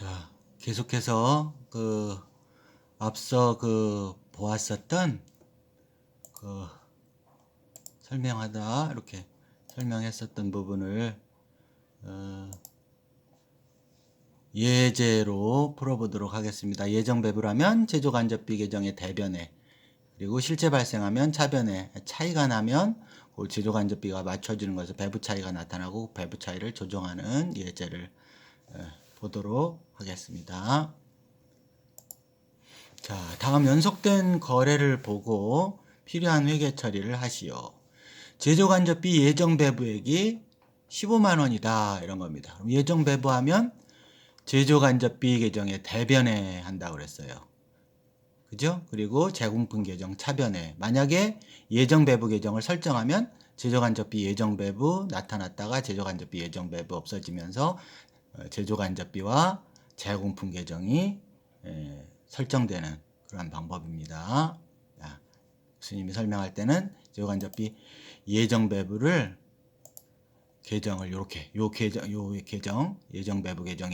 자, 계속해서 앞서 보았었던 그 설명하다 이렇게 설명했었던 부분을 예제로 풀어보도록 하겠습니다. 예정 배부라면 제조간접비 계정의 대변에, 그리고 실제 발생하면 차변에 차이가 나면 그 제조간접비가 맞춰지는 것에서 배부 차이가 나타나고 배부 차이를 조정하는 예제를 보도록 하겠습니다. 자, 다음 연속된 거래를 보고 필요한 회계 처리를 하시오. 제조간접비 예정 배부액이 15만 원이다 이런 겁니다. 그럼 예정 배부하면 제조간접비 계정에 대변에 한다고 그랬어요. 그죠? 그리고 제공품 계정 차변에, 만약에 예정 배부 계정을 설정하면 제조간접비 예정 배부 나타났다가 제조간접비 예정 배부 없어지면서 제조간접비와 제공품 계정이 설정되는 그런 방법입니다. 자, 교수님이 설명할 때는 제조간접비 예정 배부를 계정을 이렇게 요 계정 예정 배부 계정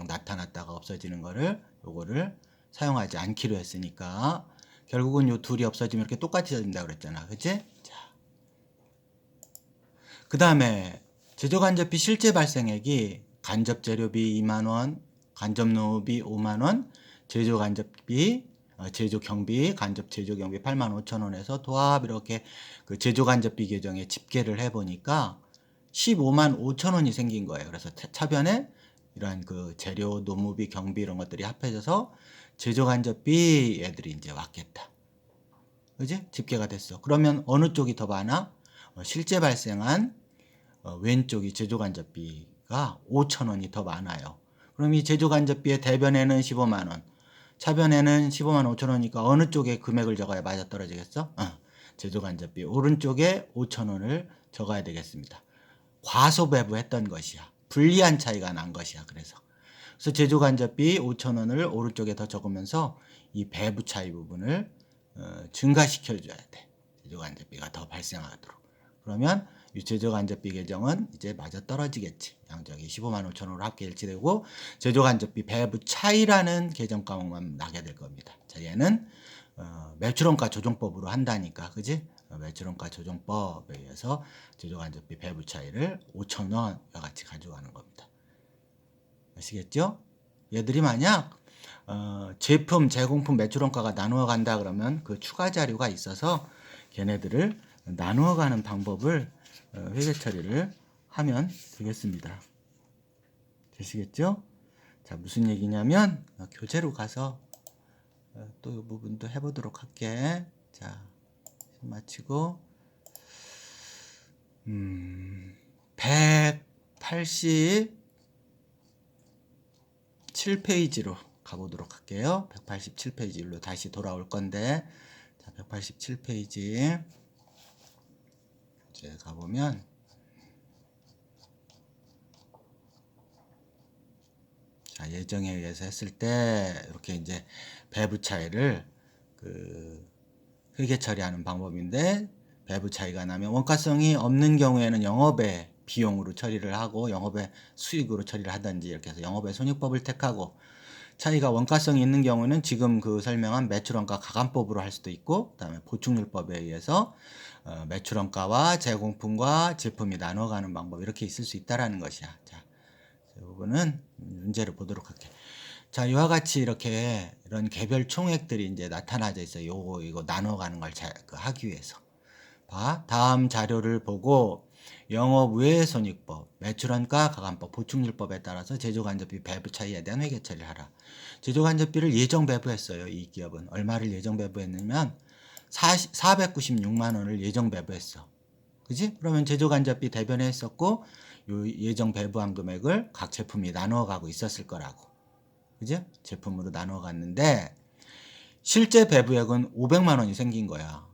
나타났다가 없어지는 거를 요거를 사용하지 않기로 했으니까 결국은 요 둘이 없어지면 이렇게 똑같이 된다 그랬잖아. 그치? 자, 그 다음에 제조간접비 실제 발생액이 간접재료비 2만원, 간접노무비 5만원, 제조간접비 제조경비, 간접 제조경비 85,000원에서 도합 이렇게 그 제조간접비 계정에 집계를 해보니까 15만 5천 원이 생긴 거예요. 그래서 차변에 이러한 그 재료, 노무비, 경비 이런 것들이 합해져서 제조간접비 애들이 이제 왔겠다. 그지? 집계가 됐어. 그러면 어느 쪽이 더 많아? 실제 발생한 왼쪽이 제조간접비가 5천 원이 더 많아요. 그럼 이 제조간접비의 대변에는 15만 원, 차변에는 15만 5천 원이니까 어느 쪽에 금액을 적어야 맞아떨어지겠어? 제조간접비 오른쪽에 5천 원을 적어야 되겠습니다. 과소배부했던 것이야. 불리한 차이가 난 것이야. 그래서 제조간접비 5천 원을 오른쪽에 더 적으면서 이 배부 차이 부분을 증가시켜줘야 돼. 제조간접비가 더 발생하도록. 그러면 이 제조간접비 계정은 이제 맞아떨어지겠지. 양적이 15만 5천 원으로 합계 일치되고 제조간접비 배부 차이라는 계정 과목만 나게 될 겁니다. 자, 얘는 매출원가 조정법으로 한다니까. 그지? 매출원가 조정법에 의해서 제조간접비 배부 차이를 5천 원과 같이 가져가는 겁니다. 아시겠죠? 얘들이 만약 제품, 제공품, 매출원가가 나누어 간다 그러면 그 추가 자료가 있어서 걔네들을 나누어 가는 방법을 회계 처리를 하면 되겠습니다. 되시겠죠? 자, 무슨 얘기냐면 교재로 가서 또 이 부분도 해보도록 할게. 자, 마치고 187페이지로 가보도록 할게요. 187페이지로 다시 돌아올 건데, 자, 187페이지 이제 가보면 자, 예정에 의해서 했을 때 이렇게 이제 배부 차이를 회계 처리하는 방법인데, 배부 차이가 나면 원가성이 없는 경우에는 영업의 비용으로 처리를 하고 영업의 수익으로 처리를 하든지 이렇게 해서 영업의 손익법을 택하고, 차이가 원가성이 있는 경우는 지금 설명한 매출원가 가감법으로 할 수도 있고, 그다음에 보충률법에 의해서 매출원가와 제공품과 제품이 나눠가는 방법 이렇게 있을 수 있다라는 것이야. 자, 이 부분은 문제를 보도록 할게. 자, 이와 같이 이렇게 이런 개별 총액들이 이제 나타나져 있어요. 이거 나눠가는 걸 하기 위해서. 봐, 다음 자료를 보고 영업 외 손익법, 매출원가 가감법, 보충률법에 따라서 제조간접비 배부 차이에 대한 회계 처리를 하라. 제조간접비를 예정 배부했어요. 이 기업은 얼마를 예정 배부했냐면 496만 원을 예정 배부했어. 그지? 그러면 제조간접비 대변에 했었고 요 예정 배부한 금액을 각 제품이 나누어 가고 있었을 거라고. 그죠? 제품으로 나누어 갔는데 실제 배부액은 500만 원이 생긴 거야.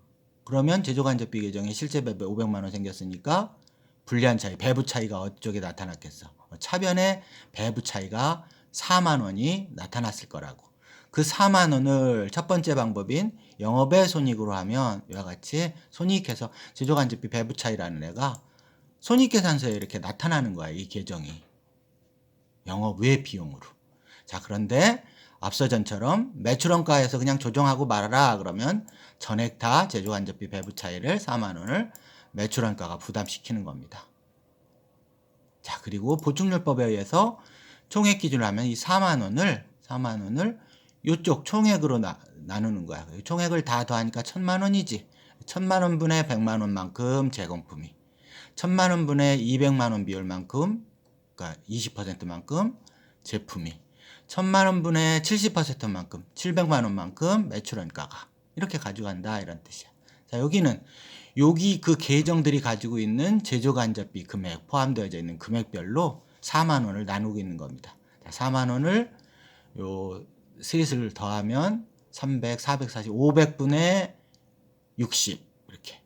그러면 제조간접비 계정에 실제 배부에 500만 원 생겼으니까 불리한 차이, 배부 차이가 어쪽에 나타났겠어? 차변에 배부 차이가 4만 원이 나타났을 거라고. 그 4만 원을 첫 번째 방법인 영업의 손익으로 하면 이와 같이 손익해서 제조간접비 배부 차이라는 애가 손익계산서에 이렇게 나타나는 거야. 이 계정이 영업 외 비용으로. 자, 그런데 앞서 전처럼 매출원가에서 그냥 조정하고 말아라 그러면 전액 다 제조간접비 배부 차이를 4만 원을 매출원가가 부담시키는 겁니다. 자, 그리고 보충률법에 의해서 총액 기준으로 하면 이 4만 원을 이쪽 총액으로 나누는 거야. 총액을 다 더하니까 1,000만 원이지. 1,000만 원분의 100만 원만큼 제공품이, 1,000만 원분의 200만 원 비율만큼, 그러니까 20%만큼 제품이, 1,000만 원분의 70%만큼, 700만 원만큼 매출원가가 이렇게 가져간다 이런 뜻이야. 자, 여기 그 계정들이 가지고 있는 제조간접비 금액 포함되어져 있는 금액별로 4만 원을 나누고 있는 겁니다. 자, 4만 원을 요 셋을 더하면 300, 440, 500분의 60 이렇게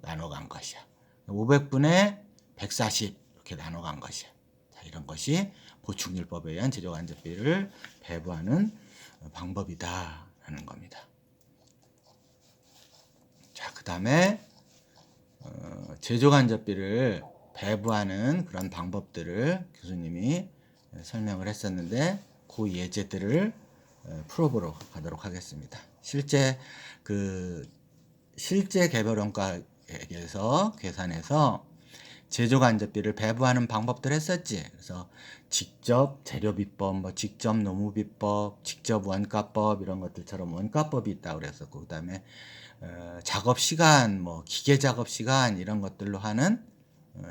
나눠간 것이야. 500분의 140 이렇게 나눠간 것이야. 자, 이런 것이 보충률법에 의한 제조간접비를 배부하는 방법이다라는 겁니다. 자, 그 다음에 제조간접비를 배부하는 그런 방법들을 교수님이 설명을 했었는데 그 예제들을 풀어보러 가도록 하겠습니다. 실제 개별원가에서 계산해서 제조간접비를 배부하는 방법들 했었지. 그래서 직접 재료비법, 직접 노무비법, 직접 원가법 이런 것들처럼 원가법이 있다고 그랬었고, 그 다음에 작업 시간, 기계 작업 시간 이런 것들로 하는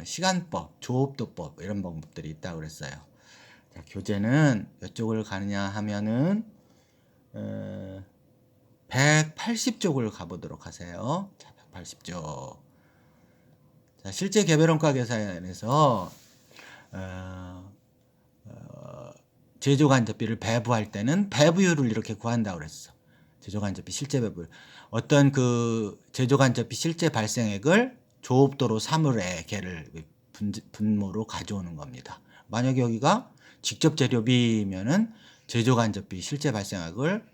시간법, 조업도법 이런 방법들이 있다고 그랬어요. 자, 교재는 몇 쪽을 가느냐 하면은 180쪽을 가보도록 하세요. 자, 180쪽. 자, 실제 개별원가 계산에서 제조간접비를 배부할 때는 배부율을 이렇게 구한다고 그랬어. 제조간접비 실제 배부율. 어떤 그 제조간접비 실제 발생액을 조업도로 3을에 걔를 분모로 가져오는 겁니다. 만약에 여기가 직접 재료비면은 제조간접비 실제 발생액을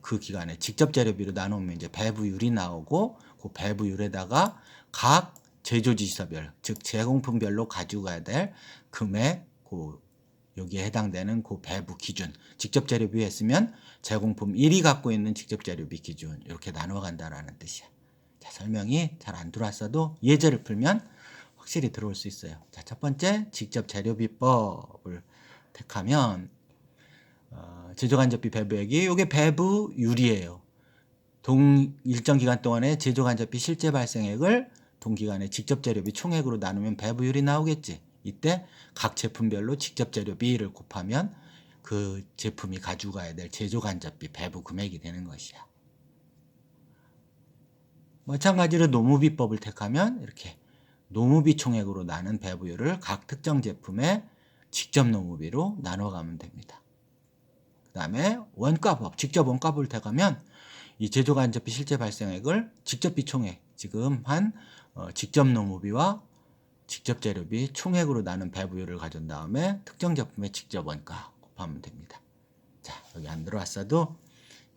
그 기간에 직접 재료비로 나누면 이제 배부율이 나오고 그 배부율에다가 각 제조지시서별, 즉 제공품별로 가지고 가야 될 금액, 여기에 해당되는 그 배부 기준, 직접 재료비 했으면 제공품 1이 갖고 있는 직접 재료비 기준 이렇게 나눠 간다라는 뜻이야. 자, 설명이 잘 안 들어왔어도 예제를 풀면 확실히 들어올 수 있어요. 자, 첫 번째 직접 재료비법을 택하면 제조간접비 배부액이 이게 배부율이에요. 일정 기간 동안에 제조간접비 실제 발생액을 동기간에 직접 재료비 총액으로 나누면 배부율이 나오겠지. 이때 각 제품별로 직접 재료비를 곱하면 그 제품이 가지고 가야 될 제조간접비 배부 금액이 되는 것이야. 마찬가지로 노무비법을 택하면 이렇게 노무비 총액으로 나눈 배부율을 각 특정 제품의 직접 노무비로 나눠가면 됩니다. 그 다음에 원가법, 직접 원가법을 택하면 이 제조간접비 실제 발생액을 직접비 총액, 지금 한 직접 노무비와 직접 재료비 총액으로 나눈 배부율을 가져온 다음에 특정 제품의 직접 원가 곱하면 됩니다. 자, 여기 안 들어왔어도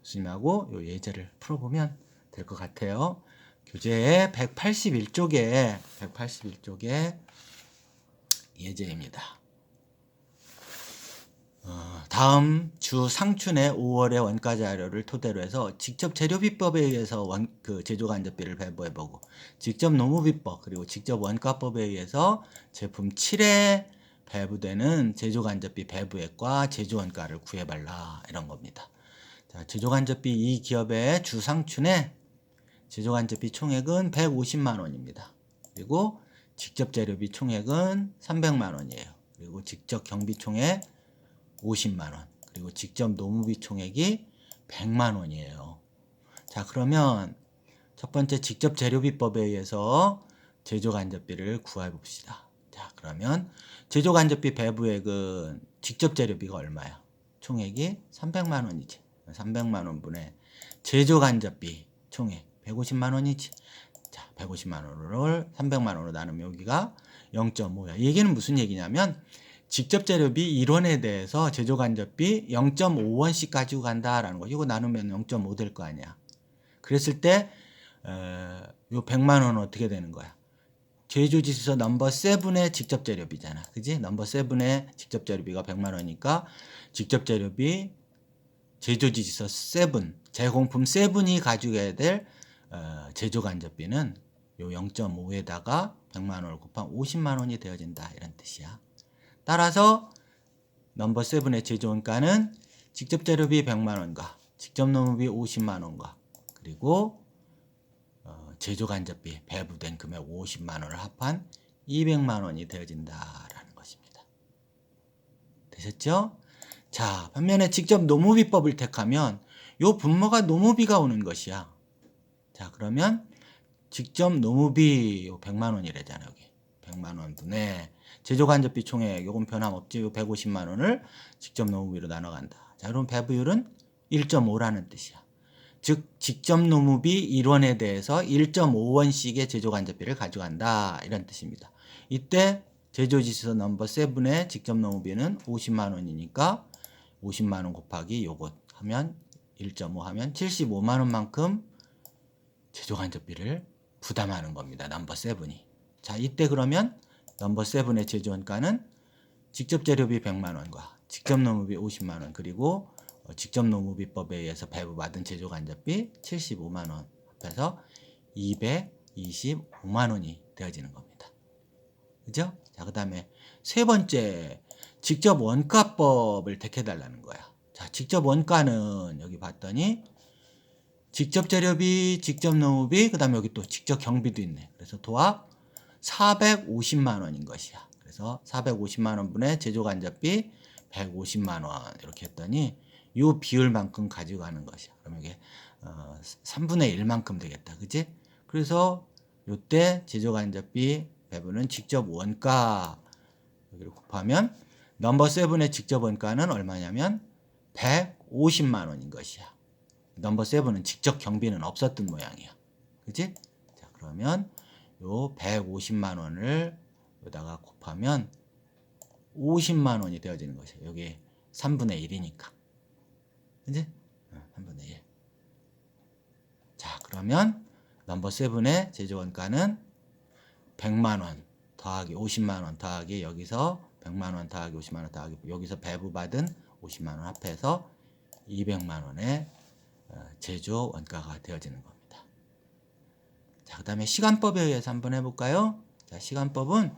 교수님하고 요 예제를 풀어보면 될 것 같아요. 교재의 181쪽에 예제입니다. 다음 주 상춘의 5월의 원가 자료를 토대로 해서 직접 재료비법에 의해서 제조간접비를 배부해보고 직접 노무비법 그리고 직접 원가법에 의해서 제품 7에 배부되는 제조간접비 배부액과 제조원가를 구해달라 이런 겁니다. 자, 제조간접비 이 기업의 주 상춘의 제조간접비 총액은 150만 원입니다. 그리고 직접 재료비 총액은 300만 원이에요. 그리고 직접 경비 총액 50만 원, 그리고 직접 노무비 총액이 100만 원이에요. 자, 그러면 첫 번째 직접 재료비법에 의해서 제조간접비를 구해 봅시다. 자, 그러면 제조간접비 배부액은 직접 재료비가 얼마야? 총액이 300만 원이지. 300만 원분의 제조간접비 총액 150만 원이지. 자, 150만 원을 300만 원으로 나누면 여기가 0.5야. 이 얘기는 무슨 얘기냐면 직접 재료비 1원에 대해서 제조간접비 0.5원씩 가지고 간다라는 거죠. 이거 나누면 0.5 될 거 아니야. 그랬을 때 요 100만 원은 어떻게 되는 거야? 제조지수서 넘버 7의 직접 재료비잖아. 그지? 넘버 7의 직접 재료비가 100만 원이니까 직접 재료비 제조지수서 7, 제공품 7이 가져가야 될 제조 간접비는 요 0.5에다가 100만 원을 곱한 50만 원이 되어진다. 이런 뜻이야. 따라서 넘버 7의 제조 원가는 직접 재료비 100만 원과 직접 노무비 50만 원과 그리고 제조 간접비 배부된 금액 50만 원을 합한 200만 원이 되어진다라는 것입니다. 되셨죠? 자, 반면에 직접 노무비법을 택하면 요 분모가 노무비가 오는 것이야. 자, 그러면 직접 노무비 100만 원이래잖아, 여기. 100만 원 분의 제조 간접비 총액 요건 변함없지. 요 150만 원을 직접 노무비로 나눠 간다. 자, 그럼 배부율은 1.5라는 뜻이야. 즉 직접 노무비 1원에 대해서 1.5원씩의 제조 간접비를 가져간다. 이런 뜻입니다. 이때 제조지수 넘버 7의 직접 노무비는 50만 원이니까 50만 원 곱하기 요것 하면 1.5 하면 75만 원만큼 제조 간접비를 부담하는 겁니다. 넘버 7이. 자, 이때 그러면 넘버 7의 제조 원가는 직접 재료비 100만 원과 직접 노무비 50만 원 그리고 직접 노무비법에 의해서 배부받은 제조 간접비 75만 원 합해서 225만 원이 되어지는 겁니다. 그죠? 자, 그다음에 세 번째 직접 원가법을 택해달라는 거야. 자, 직접 원가는 여기 봤더니 직접 재료비, 직접 노무비, 그다음에 여기 또 직접 경비도 있네. 그래서 도합 450만 원인 것이야. 그래서 450만 원분의 제조 간접비 150만 원 이렇게 했더니 요 비율만큼 가져가는 것이야. 그러면 이게 3분의 1만큼 되겠다. 그지? 그래서 요때 제조 간접비 배분은 직접 원가 여기를 곱하면 넘버 7의 직접 원가는 얼마냐면 150만 원인 것이야. 넘버 7은 직접 경비는 없었던 모양이야. 그지? 자, 그러면 요 150만 원을 여기다가 곱하면 50만 원이 되어지는 것이야. 여기 3분의 1이니까. 그지? 3분의 1. 자, 그러면 넘버 7의 제조 원가는 100만 원 더하기 50만 원 더하기 여기서 100만 원 더하기 50만 원 더하기 여기서 배부받은 50만 원 합해서 200만 원의 제조 원가가 되어지는 겁니다. 자, 그다음에 시간법에 의해서 한번 해볼까요? 자, 시간법은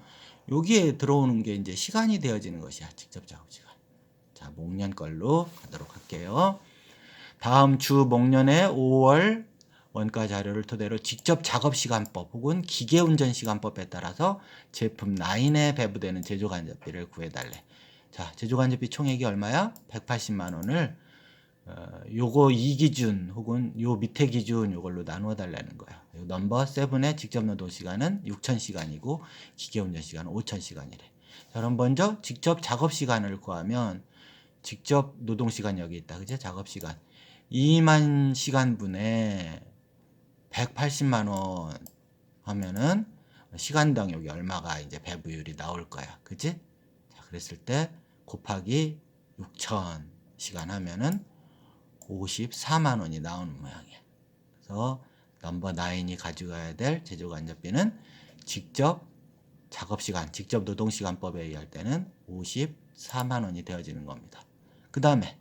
여기에 들어오는 게 이제 시간이 되어지는 것이야. 직접 작업 시간. 자, 목련 걸로 가도록 할게요. 다음 주 목련의 5월 원가 자료를 토대로 직접 작업 시간법 혹은 기계 운전 시간법에 따라서 제품 라인에 배부되는 제조 간접비를 구해달래. 자, 제조 간접비 총액이 얼마야? 180만 원을 요거 이 기준 혹은 요 밑에 기준 요걸로 나누어 달라는 거야. 넘버 7의 직접 노동 시간은 6,000시간이고 기계 운전 시간은 5,000시간이래. 자, 그럼 먼저 직접 작업 시간을 구하면 직접 노동 시간 여기 있다. 그죠? 작업 시간. 2만 시간분에 180만 원 하면은 시간당 여기 얼마가 이제 배부율이 나올 거야. 그지? 자, 그랬을 때 곱하기 6,000시간 하면은 54만 원이 나오는 모양이야. 그래서 넘버 9이 가져가야 될 제조 간접비는 직접 작업 시간, 직접 노동 시간법에 의할 때는 54만 원이 되어지는 겁니다. 그 다음에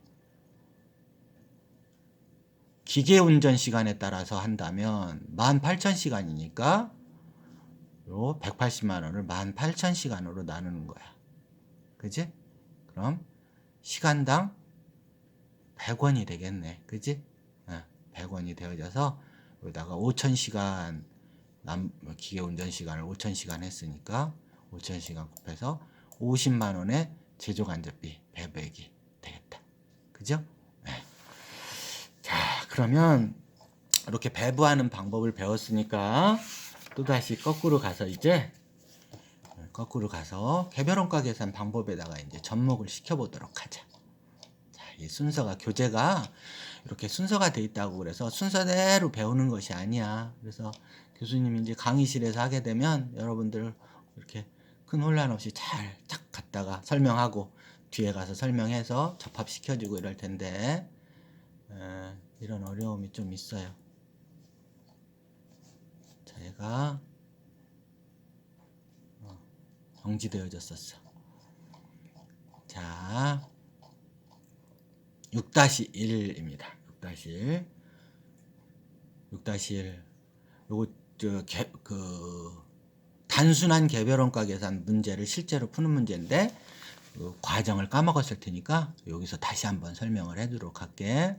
기계 운전 시간에 따라서 한다면 18,000시간이니까 요 180만 원을 18,000시간으로 나누는 거야. 그지? 그럼 시간당 100원이 되겠네. 그지? 100원이 되어져서 여기다가 5,000시간 기계 운전 시간을 5,000시간 했으니까 5,000시간 곱해서 50만 원의 제조 간접비 배부액이 되겠다. 그죠? 네. 자, 그러면 이렇게 배부하는 방법을 배웠으니까 또다시 거꾸로 가서 개별원가 계산 방법에다가 이제 접목을 시켜보도록 하자. 자, 이 순서가 교재가 이렇게 순서가 돼 있다고 그래서 순서대로 배우는 것이 아니야. 그래서 교수님이 이제 강의실에서 하게 되면 여러분들 이렇게 큰 혼란 없이 잘 딱 갔다가 설명하고 뒤에 가서 설명해서 접합시켜주고 이럴 텐데 이런 어려움이 좀 있어요. 자, 얘가 정지되어졌었어. 자, 6-1입니다. 6-1. 6-1. 요거 단순한 개별원가 계산 문제를 실제로 푸는 문제인데 그 과정을 까먹었을 테니까 여기서 다시 한번 설명을 해두도록 할게.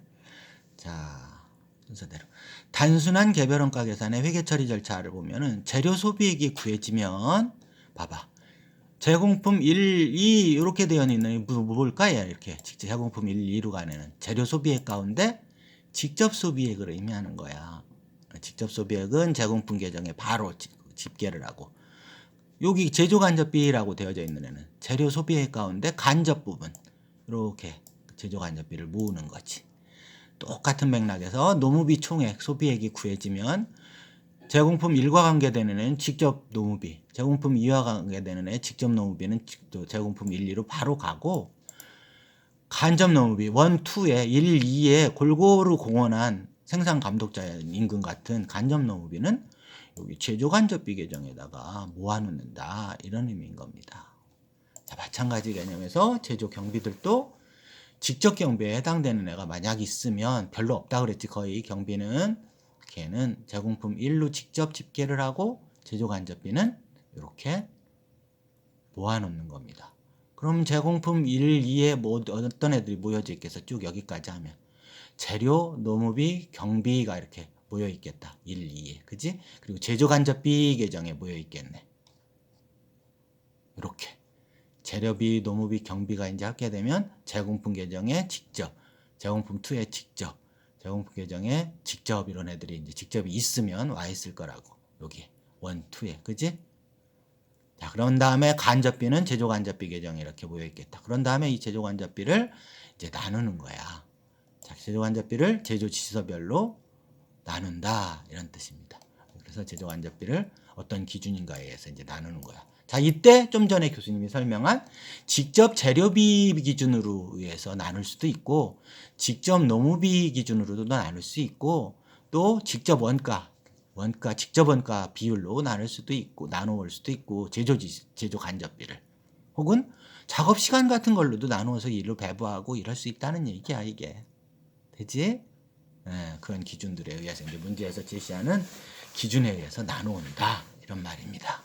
자, 순서대로 단순한 개별원가 계산의 회계 처리 절차를 보면은 재료 소비액이 구해지면 봐봐. 제공품 1, 2 이렇게 되어 있는 뭘까? 이렇게 직접 제공품 1, 2로 가는 재료 소비액 가운데 직접 소비액을 의미하는 거야. 직접 소비액은 제공품 계정에 바로 집계를 하고, 여기 제조 간접비라고 되어져 있는 애는 재료 소비액 가운데 간접 부분 이렇게 제조 간접비를 모으는 거지. 똑같은 맥락에서 노무비 총액 소비액이 구해지면 제공품 1과 관계되는 애는 직접 노무비, 제공품 2와 관계되는 애 직접 노무비는 제공품 1, 2로 바로 가고, 간접 노무비 1, 2에 1, 2에 골고루 공헌한 생산 감독자 임금 같은 간접 노무비는 여기 제조 간접비 계정에다가 모아놓는다, 이런 의미인 겁니다. 자, 마찬가지 개념에서 제조 경비들도 직접 경비에 해당되는 애가 만약 있으면 별로 없다 그랬지. 거의 경비는 걔는 제공품 1로 직접 집계를 하고 제조 간접비는 이렇게 모아놓는 겁니다. 그럼 제공품 1, 2에 뭐 어떤 애들이 모여져 있겠어? 쭉 여기까지 하면 재료, 노무비, 경비가 이렇게 모여 있겠다. 1, 2에. 그지? 그리고 제조 간접비 계정에 모여 있겠네. 이렇게 재료비, 노무비, 경비가 이제 합계 되면 제공품 계정에 직접, 제공품 2에 직접, 제공품 계정에 직접 이런 애들이 이제 직접이 있으면 와 있을 거라고. 여기 1, 2에. 그지? 자, 그런 다음에 간접비는 제조 간접비 계정에 이렇게 모여 있겠다. 그런 다음에 이 제조 간접비를 이제 나누는 거야. 자, 제조 간접비를 제조 지수별로 나눈다, 이런 뜻입니다. 그래서 제조 간접비를 어떤 기준인가에 의해서 이제 나누는 거야. 자, 이때 좀 전에 교수님이 설명한 직접 재료비 기준으로 의해서 나눌 수도 있고, 직접 노무비 기준으로도 나눌 수 있고, 또 직접 원가 직접 원가 비율로 나눌 수도 있고, 나누어 수도 있고, 제조 간접비를 혹은 작업 시간 같은 걸로도 나누어서 일로 배부하고 이럴 수 있다는 얘기야, 이게. 되지? 네, 그런 기준들에 의해서 이제 문제에서 제시하는 기준에 의해서 나누는다, 이런 말입니다.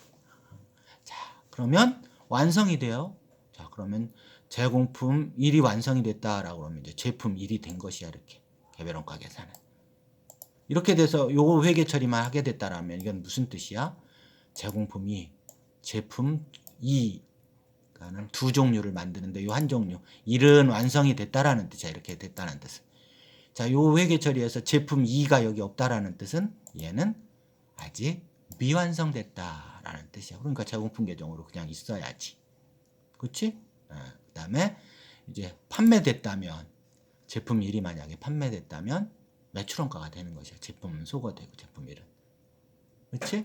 자, 그러면 완성이 돼요. 자, 그러면 제공품 1이 완성이 됐다라고 하면 이제 제품 1이 된 것이야, 이렇게 개별원가 계산은. 이렇게 돼서 요거 회계 처리만 하게 됐다라면 이건 무슨 뜻이야? 제공품이 제품 2가는 두 종류를 만드는데 요 한 종류 1은 완성이 됐다라는 뜻이야. 이렇게 됐다는 뜻은. 자, 요 회계 처리에서 제품 2가 여기 없다라는 뜻은 얘는 아직 미완성됐다라는 뜻이야. 그러니까 제공품 계정으로 그냥 있어야지. 그치? 그 다음에 이제 판매됐다면, 제품 1이 만약에 판매됐다면 매출원가가 되는 것이야. 제품은 소거되고 제품 1은. 그치?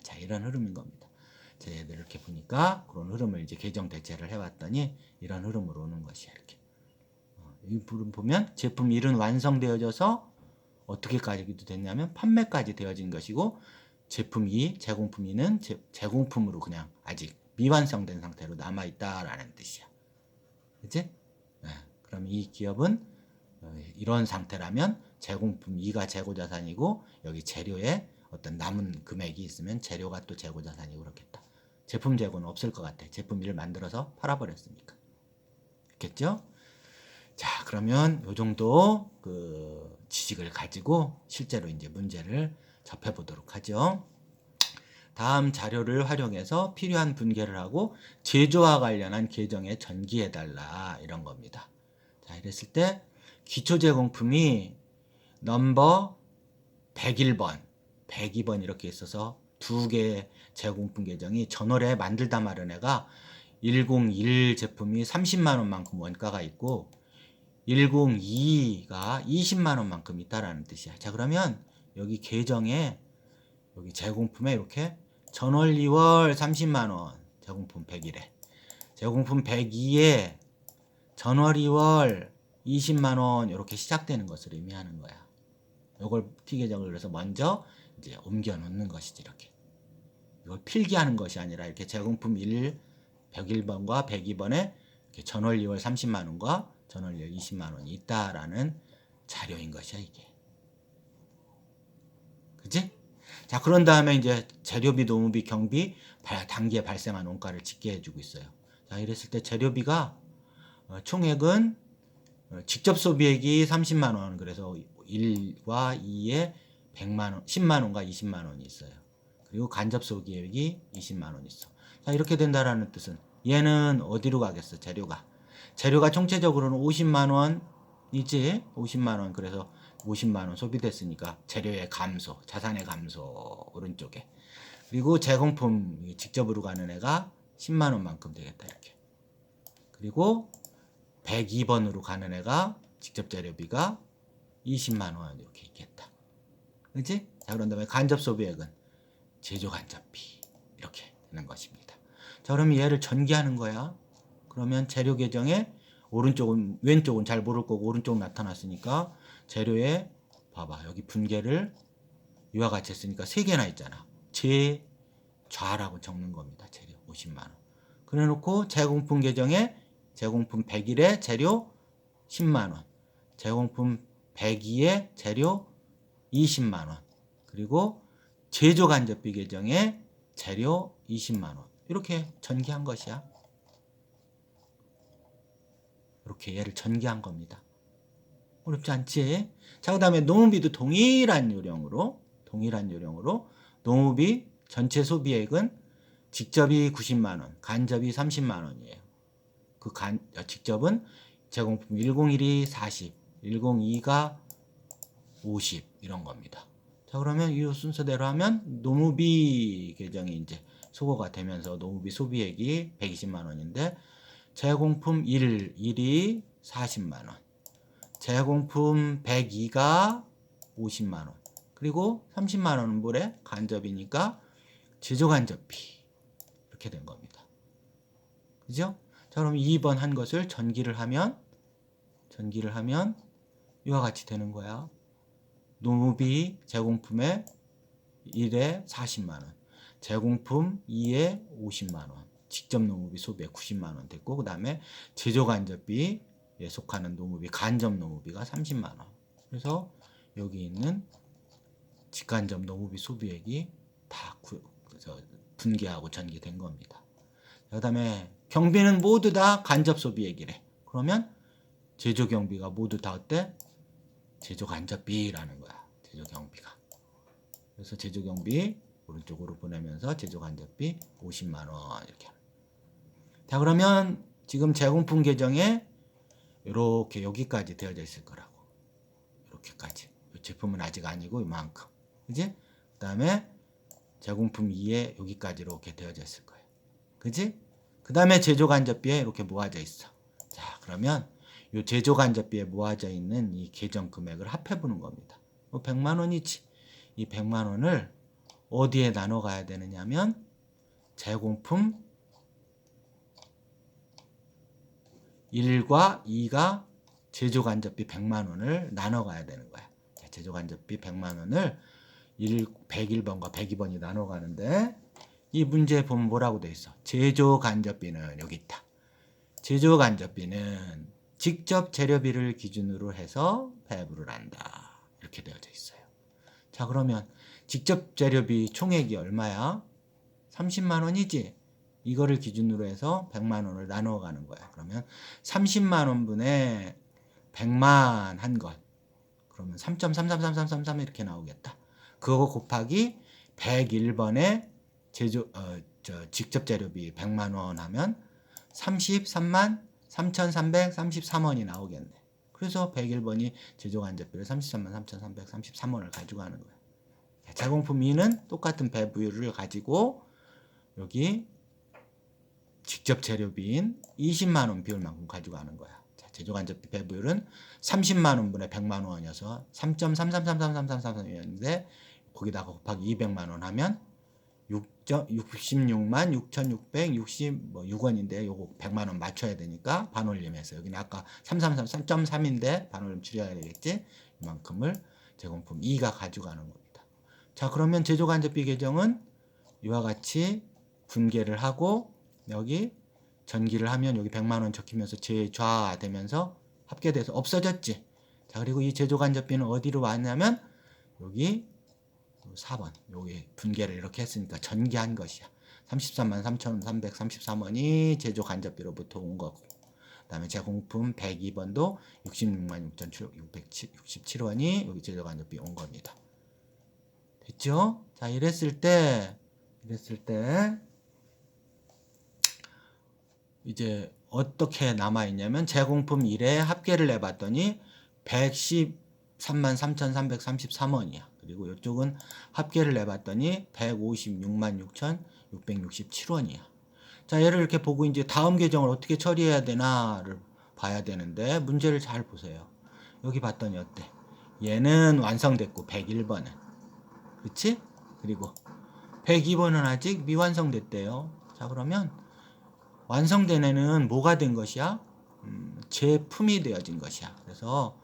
자, 이런 흐름인 겁니다. 자, 얘들 이렇게 보니까 그런 흐름을 이제 계정 대체를 해왔더니 이런 흐름으로 오는 것이야. 이렇게. 이 부분 보면 제품 1은 완성되어져서 어떻게까지 됐냐면 판매까지 되어진 것이고, 제품 2, 제공품 2는 제공품으로 그냥 아직 미완성된 상태로 남아있다라는 뜻이야. 그치? 그럼 이 기업은 이런 상태라면 제공품 2가 재고자산이고, 여기 재료에 어떤 남은 금액이 있으면 재료가 또 재고자산이고 그렇겠다. 제품 재고는 없을 것 같아. 제품 1을 만들어서 팔아버렸으니까. 있겠죠? 자, 그러면 요 정도 그 지식을 가지고 실제로 이제 문제를 접해보도록 하죠. 다음 자료를 활용해서 필요한 분개를 하고 제조와 관련한 계정에 전기해달라, 이런 겁니다. 자, 이랬을 때 기초제공품이 넘버 101번, 102번 이렇게 있어서 두 개의 제공품 계정이 전월에 만들다 마른 애가 101 제품이 30만 원만큼 원가가 있고 102가 20만 원만큼 있다라는 뜻이야. 자, 그러면 여기 계정에 여기 제공품에 이렇게 전월 2월 30만 원 제공품 101에, 제공품 102에 전월 2월 20만 원 이렇게 시작되는 것을 의미하는 거야. 이걸 T계정을 그래서 먼저 이제 옮겨 놓는 것이지. 이렇게 이걸 필기하는 것이 아니라 이렇게 제공품 101번과 102번에 전월 2월 30만 원과 전월 2월 20만 원이 있다라는 자료인 것이야 이게. 그지? 자, 그런 다음에 이제 재료비, 노무비, 경비 단기에 발생한 원가를 집계해 주고 있어요. 자, 이랬을 때 재료비가 총액은 직접 소비액이 30만 원, 그래서 1과 2에 100만 원, 10만 원과 20만 원이 있어요. 그리고 간접 소비액이 20만 원 있어. 자, 이렇게 된다라는 뜻은 얘는 어디로 가겠어? 재료가 총체적으로는 50만 원이지. 50만 원. 그래서 50만 원 소비됐으니까 재료의 감소, 자산의 감소 오른쪽에. 그리고 제공품 직접으로 가는 애가 10만 원만큼 되겠다 이렇게. 그리고 102번으로 가는 애가 직접 재료비가 20만 원 이렇게 있겠다. 그렇지? 자, 그런 다음에 간접 소비액은 제조 간접비 이렇게 되는 것입니다. 자, 그러면 얘를 전개하는 거야. 그러면 재료 계정에 왼쪽은 잘 모를 거고 오른쪽 나타났으니까 재료에 봐봐. 여기 분계를 이와 같이 했으니까 3개나 있잖아. 제좌라고 적는 겁니다. 재료 50만 원. 그래 놓고 제공품 계정에 제공품 101에 재료 10만 원. 제공품 102에 재료 20만 원. 그리고 제조 간접비 계정에 재료 20만 원. 이렇게 전개한 것이야. 이렇게 얘를 전개한 겁니다. 어렵지 않지? 자, 그 다음에 노무비도 동일한 요령으로 노무비 전체 소비액은 직접이 90만 원, 간접이 30만 원이에요. 직접은 제공품 101이 40, 102가 50 이런 겁니다. 자, 그러면 이 순서대로 하면 노무비 계정이 이제 소거가 되면서 노무비 소비액이 120만 원인데 제공품 1이 40만 원, 제공품 102가 50만 원, 그리고 30만 원은 뭐래? 간접이니까 제조 간접비 이렇게 된 겁니다. 그죠? 자, 그럼 2번 한 것을 전기를 하면 이와 같이 되는 거야. 노무비 제공품에 1에 40만 원, 제공품 2에 50만 원, 직접 노무비 소비에 90만 원 됐고, 그 다음에 제조 간접비에 속하는 노무비, 간접 노무비가 30만 원. 그래서 여기 있는 직간접 노무비 소비액이 다 분계하고 전개된 겁니다. 그 다음에 경비는 모두 다 간접 소비액이래. 그러면 제조 경비가 모두 다 어때? 제조 간접비라는 거야. 제조 경비가. 그래서 제조 경비 오른쪽으로 보내면서 제조 간접비 50만 원 이렇게. 자, 그러면 지금 제공품 계정에 이렇게 여기까지 되어져 있을 거라고. 이렇게까지. 이 제품은 아직 아니고 이만큼. 그지? 그 다음에 제공품 2에 여기까지 이렇게 되어져 있을 거예요. 그지? 그 다음에 제조 간접비에 이렇게 모아져 있어. 자, 그러면 이 제조 간접비에 모아져 있는 이 계정 금액을 합해 보는 겁니다. 100만 원이지. 이 100만 원을 어디에 나눠 가야 되느냐면 제공품 1과 2가 제조 간접비 100만 원을 나눠 가야 되는 거야. 자, 제조 간접비 100만 원을 101번과 102번이 나눠 가는데 이 문제에 보면 뭐라고 돼 있어? 제조 간접비는 여기 있다. 제조 간접비는 직접 재료비를 기준으로 해서 배분을 한다. 이렇게 되어져 있어요. 자, 그러면 직접 재료비 총액이 얼마야? 30만 원이지? 이거를 기준으로 해서 100만 원을 나누어 가는 거야. 그러면 30만 원분의 100만 한 것. 그러면 3.333333 이렇게 나오겠다. 그거 곱하기 101번에 직접 재료비 100만 원 하면 33만 3,333원이 나오겠네. 그래서 101번이 제조 간접비를 33만 3,333원을 가지고 가는 거야. 제공품 2는 똑같은 배부율을 가지고 여기 직접 재료비인 20만 원 비율만큼 가지고 가는 거야. 자, 제조 간접비 배부율은 30만 원분의 100만 원이어서 3.333333이었는데 거기다가 곱하기 200만 원 하면 66만 6,666원인데 요거 100만 원 맞춰야 되니까 반올림해서 여기는 아까 3.3인데 반올림 줄여야 되겠지. 이만큼을 제공품 2가 가져가는 겁니다. 자, 그러면 제조 간접비 계정은 이와 같이 분계를 하고 여기 전기를 하면 여기 100만 원 적히면서 재좌되면서 합계돼서 없어졌지. 자, 그리고 이 제조간접비는 어디로 왔냐면 여기 4번 여기 분계를 이렇게 했으니까 전기한 것이야. 33만 3,333원이 제조간접비로부터 온 거고, 그 다음에 제공품 102번도 66만 6,667원이 여기 제조간접비 온 겁니다. 됐죠? 자, 이랬을 때 이제 어떻게 남아있냐면 제공품 1에 합계를 내봤더니 113만 3,333원이야. 그리고 이쪽은 합계를 내봤더니 156만 6,667원이야. 자, 얘를 이렇게 보고 이제 다음 계정을 어떻게 처리해야 되나를 봐야 되는데, 문제를 잘 보세요. 여기 봤더니 어때? 얘는 완성됐고 101번은, 그렇지? 그리고 102번은 아직 미완성됐대요. 자, 그러면 완성된 애는 뭐가 된 것이야? 제품이 되어진 것이야. 그래서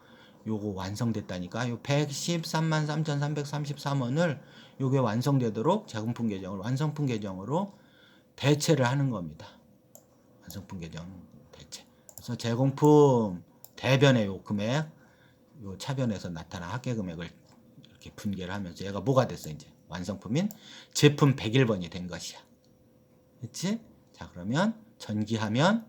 요거 완성됐다니까. 요 113만 3,333원을 요게 완성되도록 제공품 계정을 완성품 계정으로 대체를 하는 겁니다. 완성품 계정 대체. 그래서 제공품 대변의 요 금액, 요 차변에서 나타난 합계 금액을 이렇게 분계를 하면서 얘가 뭐가 됐어? 이제 완성품인 제품 101번이 된 것이야. 그렇지? 자, 그러면 전기하면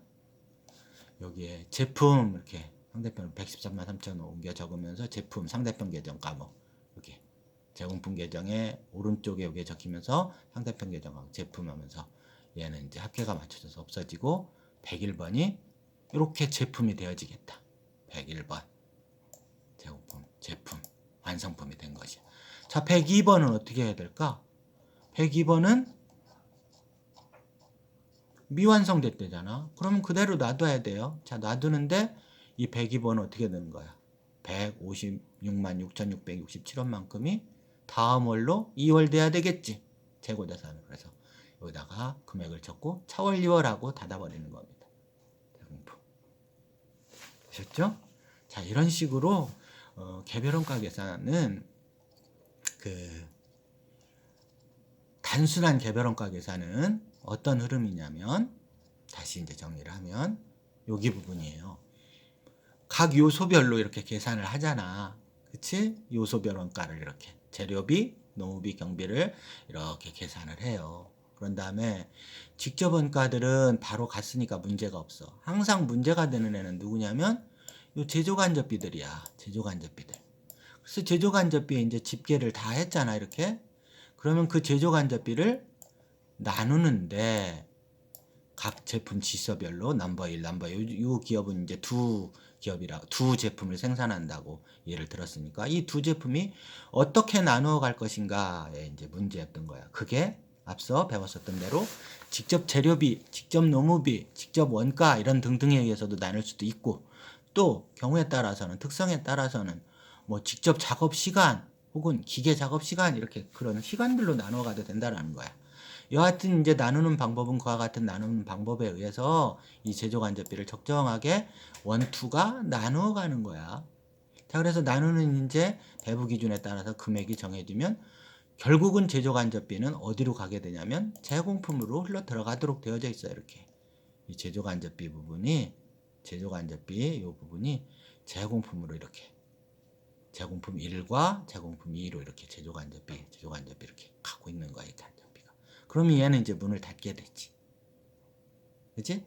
여기에 제품 이렇게 상대편 113만 3천 옮겨 적으면서 제품 상대편 계정 까먹 이렇게 제공품 계정에 오른쪽에 여기에 적히면서 상대편 계정하고 제품 하면서 얘는 이제 합계가 맞춰져서 없어지고 101번이 이렇게 제품이 되어지겠다. 101번 제공품 제품 완성품이 된 것이야. 자, 102번은 어떻게 해야 될까? 102번은 미완성됐대잖아. 그러면 그대로 놔둬야 돼요. 자, 놔두는데 이 102번은 어떻게 되는 거야? 156만 6,667원만큼이 다음 월로 2월 돼야 되겠지. 재고자산을. 그래서 여기다가 금액을 적고 차월 2월하고 닫아버리는 겁니다. 대공품. 되셨죠? 자, 이런 식으로 개별원가 계산은 단순한 개별원가 계산은 어떤 흐름이냐면, 다시 이제 정리를 하면 여기 부분이에요. 각 요소별로 이렇게 계산을 하잖아. 그치? 요소별 원가를 이렇게 재료비, 노무비, 경비를 이렇게 계산을 해요. 그런 다음에 직접 원가들은 바로 갔으니까 문제가 없어. 항상 문제가 되는 애는 누구냐면 요 제조간접비들이야. 제조간접비들. 그래서 제조간접비에 이제 집계를 다 했잖아. 이렇게. 그러면 그 제조간접비를 나누는데 각 제품 지서별로 넘버 1, 넘버 2, 이 기업은 이제 두 제품을 생산한다고 예를 들었으니까 이 두 제품이 어떻게 나누어 갈 것인가에 이제 문제였던 거야. 그게 앞서 배웠었던 대로 직접 재료비, 직접 노무비, 직접 원가 이런 등등에 의해서도 나눌 수도 있고, 또 경우에 따라서는 특성에 따라서는 뭐 직접 작업 시간 혹은 기계 작업 시간 이렇게 그런 시간들로 나눠 가도 된다라는 거야. 여하튼 이제 나누는 방법은 그와 같은 나누는 방법에 의해서 이 제조간접비를 적정하게 원투가 나누어 가는 거야. 자, 그래서 나누는 이제 배부 기준에 따라서 금액이 정해지면 결국은 제조간접비는 어디로 가게 되냐면 제공품으로 흘러 들어가도록 되어져 있어요. 이렇게 이 제조간접비 부분이 이 부분이 제공품으로 이렇게 제공품 1과 제공품 2로 이렇게 제조간접비 이렇게 갖고 있는 거야. 이 간접비가. 그러면 얘는 이제 문을 닫게 되지. 그치?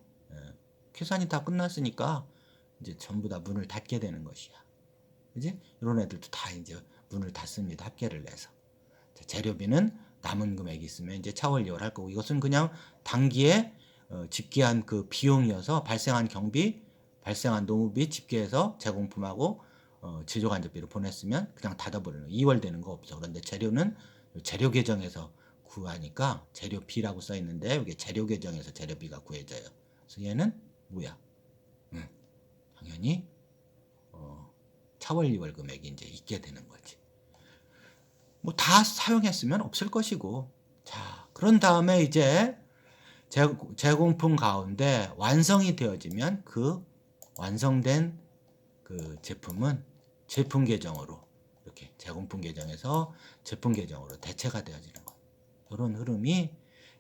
계산이 다 끝났으니까 이제 전부 다 문을 닫게 되는 것이야. 그치? 이런 애들도 다 이제 문을 닫습니다. 합계를 내서. 자, 재료비는 남은 금액이 있으면 이제 차월 2월 할 거고, 이것은 그냥 단기에 집계한 그 비용이어서 발생한 경비, 발생한 노무비 집계해서 제공품하고 제조간접비로 보냈으면 그냥 닫아버리는 거예요. 2월 되는 거 없어. 그런데 재료는 재료 계정에서 구하니까 재료비라고 써 있는데 이게 재료 계정에서 재료비가 구해져요. 그래서 얘는 뭐야? 당연히 차월 2월 금액이 이제 있게 되는 거지. 뭐 다 사용했으면 없을 것이고. 자, 그런 다음에 이제 제공품 가운데 완성이 되어지면 그 완성된 그 제품은 제품 계정으로 이렇게 제공품 계정에서 제품 계정으로 대체가 되어지는 거. 이런 흐름이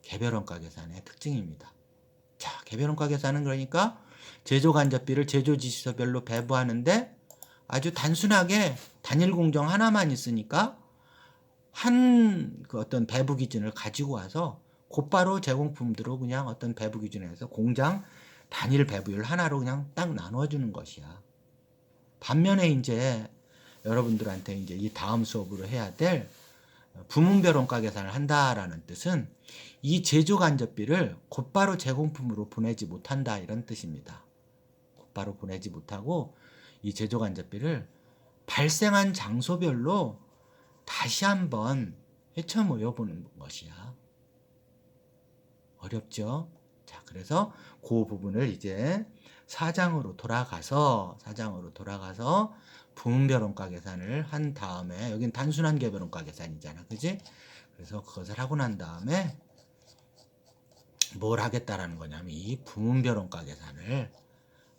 개별원가 계산의 특징입니다. 자, 개별원가 계산은 그러니까 제조간접비를 제조지시서별로 배부하는데 아주 단순하게 단일 공정 하나만 있으니까 그 어떤 배부 기준을 가지고 와서 곧바로 제공품들로 그냥 어떤 배부 기준에서 공장 단일 배부율 하나로 그냥 딱 나눠주는 것이야. 반면에 이제 여러분들한테 이제 이 다음 수업으로 해야 될 부문별 원가 계산을 한다라는 뜻은 이 제조 간접비를 곧바로 제공품으로 보내지 못한다 이런 뜻입니다. 곧바로 보내지 못하고 이 제조 간접비를 발생한 장소별로 다시 한번 헤쳐 모여보는 것이야. 어렵죠? 자, 그래서 그 부분을 이제 사장으로 돌아가서 부문별 원가 계산을 한 다음에 여긴 단순한 개별 원가 계산이잖아. 그지? 그래서 그것을 하고 난 다음에 뭘 하겠다라는 거냐면 이 부문별 원가 계산을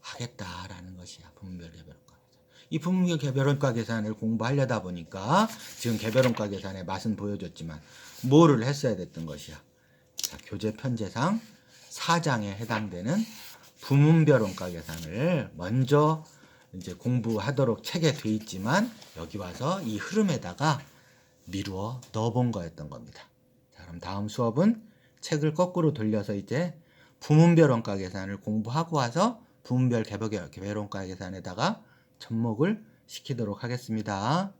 하겠다라는 것이야. 부문별 개별 원가 계산. 이 부문별 개별 원가 계산을 공부하려다 보니까 지금 개별 원가 계산의 맛은 보여줬지만 뭐를 했어야 됐던 것이야. 자, 교재 편제상 4장에 해당되는 부문별 원가 계산을 먼저 이제 공부하도록 책에 돼 있지만 여기 와서 이 흐름에다가 미루어 넣어본 거였던 겁니다. 자, 그럼 다음 수업은 책을 거꾸로 돌려서 이제 부문별 원가 계산을 공부하고 와서 부문별 개별 원가 계산에다가 접목을 시키도록 하겠습니다.